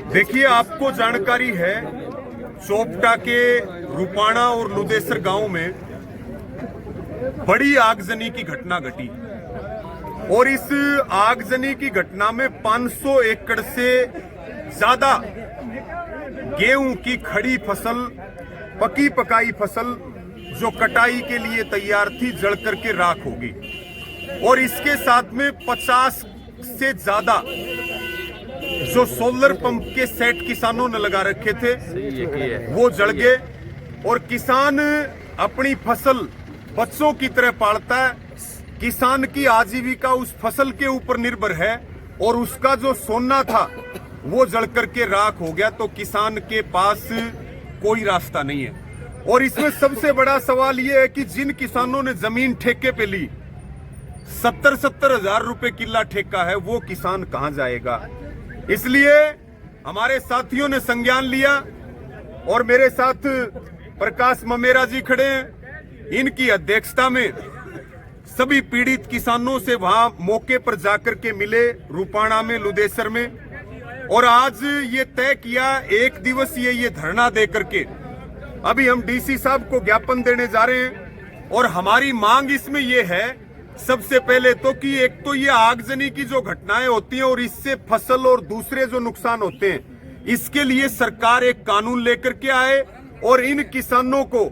देखिए, आपको जानकारी है चोपटा के रूपाणा और लुदेसर गांव में बड़ी आगजनी की घटना घटी और इस आगजनी की घटना में 500 एकड़ से ज्यादा गेहूं की खड़ी फसल, पकी पकाई फसल जो कटाई के लिए तैयार थी, जल करके राख होगी। और इसके साथ में 50 से ज्यादा जो सोलर पंप के सेट किसानों ने लगा रखे थे वो जल गए। और किसान अपनी फसल बच्चों की तरह पालता है। किसान की आजीविका उस फसल के ऊपर निर्भर है और उसका जो सोना था वो जल करके राख हो गया। तो किसान के पास कोई रास्ता नहीं है। और इसमें सबसे बड़ा सवाल ये है कि जिन किसानों ने जमीन ठेके पे ली, 70-70 हजार रुपए किला ठेका है, वो किसान कहां जाएगा। इसलिए हमारे साथियों ने संज्ञान लिया और मेरे साथ प्रकाश ममेरा जी खड़े हैं। इनकी अध्यक्षता में सभी पीड़ित किसानों से वहां मौके पर जाकर के मिले, रूपाणा में, लुदेसर में। और आज ये तय किया 1 दिवसीय ये धरना दे करके अभी हम डीसी साहब को ज्ञापन देने जा रहे हैं। और हमारी मांग इसमें यह है, सबसे पहले तो कि एक तो ये आगजनी की जो घटनाएं होती हैं और इससे फसल और दूसरे जो नुकसान होते हैं, इसके लिए सरकार एक कानून लेकर के आए और इन किसानों को,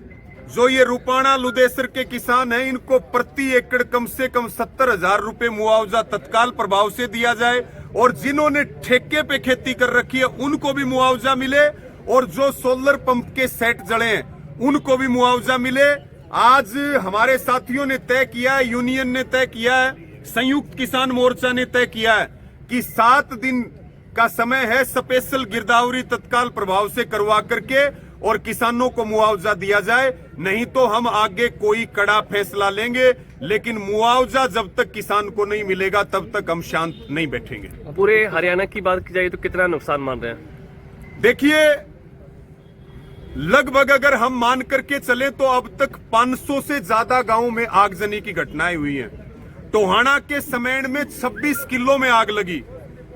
जो ये रूपाणा लुदेसर के किसान हैं, इनको प्रति एकड़ कम से कम 70 हजार रुपए मुआवजा तत्काल प्रभाव से दिया जाए। और जिन्होंने ठेके पे खेती कर रखी है उनको भी मुआवजा मिले और जो सोलर पंप के सेट जड़े हैं उनको भी मुआवजा मिले। आज हमारे साथियों ने तय किया है, यूनियन ने तय किया है, संयुक्त किसान मोर्चा ने तय किया है कि 7 दिन का समय है, स्पेशल गिरदावरी तत्काल प्रभाव से करवा करके और किसानों को मुआवजा दिया जाए। नहीं तो हम आगे कोई कड़ा फैसला लेंगे, लेकिन मुआवजा जब तक किसान को नहीं मिलेगा तब तक हम शांत नहीं बैठेंगे। पूरे हरियाणा की बात की जाए तो कितना नुकसान मान रहे हैं? देखिए, लगभग अगर हम मान करके चले तो अब तक 500 से ज्यादा गांवों में आगजनी की घटनाएं हुई हैं। टोहाना के समेण में 26 किलो में आग लगी,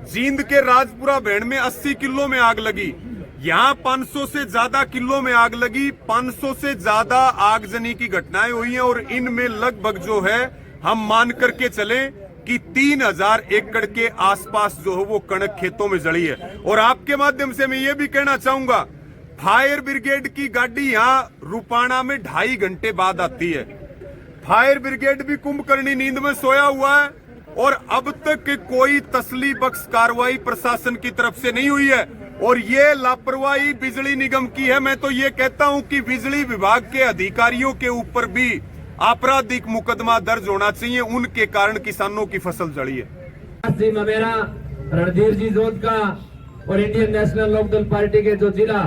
जींद के राजपुरा भेड़ में 80 किलो में आग लगी, यहाँ 500 से ज्यादा किलो में आग लगी। 500 से ज्यादा आगजनी की घटनाएं हुई हैं और इनमें लगभग जो है हम मान करके चले कि 3000 एकड़ के आसपास जो है वो कणक खेतों में जड़ी है। और आपके माध्यम से मैं ये भी कहना चाहूंगा, फायर ब्रिगेड की गाड़ी यहाँ रूपाणा में 2.5 घंटे बाद आती है। फायर ब्रिगेड भी कुंभकर्णी नींद में सोया हुआ है और अब तक कोई तसली बख्श कार्रवाई प्रशासन की तरफ से नहीं हुई है। और ये लापरवाही बिजली निगम की है। मैं तो ये कहता हूं कि बिजली विभाग के अधिकारियों के ऊपर भी आपराधिक मुकदमा दर्ज होना चाहिए, उनके कारण किसानों की फसल जड़ी है। ममेरा, रणधीर जी जोत का और इंडियन नेशनल लोकदल पार्टी के जो जिला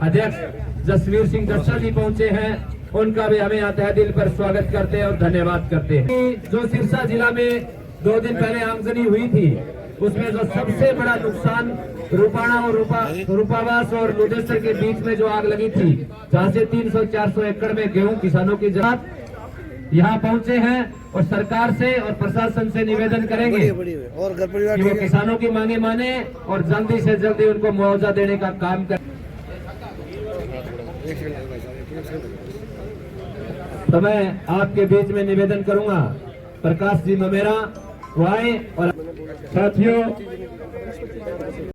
अध्यक्ष जसवीर सिंह दत्ता जी पहुंचे हैं, उनका भी हमें यहाँ तहे दिल पर स्वागत करते हैं और धन्यवाद करते हैं। जो सिरसा जिला में 2 दिन पहले आगजनी हुई थी, उसमें जो सबसे बड़ा नुकसान रूपाणा और रूपावास और लुदेसर के बीच में जो आग लगी थी, जहाँ से 300-400 एकड़ में गेहूं किसानों की जमात यहाँ पहुंचे हैं और सरकार से और प्रशासन से निवेदन करेंगे कि वो किसानों की मांगे माने और जल्दी से जल्दी उनको मुआवजा देने का काम करें। तो मैं आपके बीच में निवेदन करूंगा, प्रकाश जी ममेरा वो आए। और साथियों,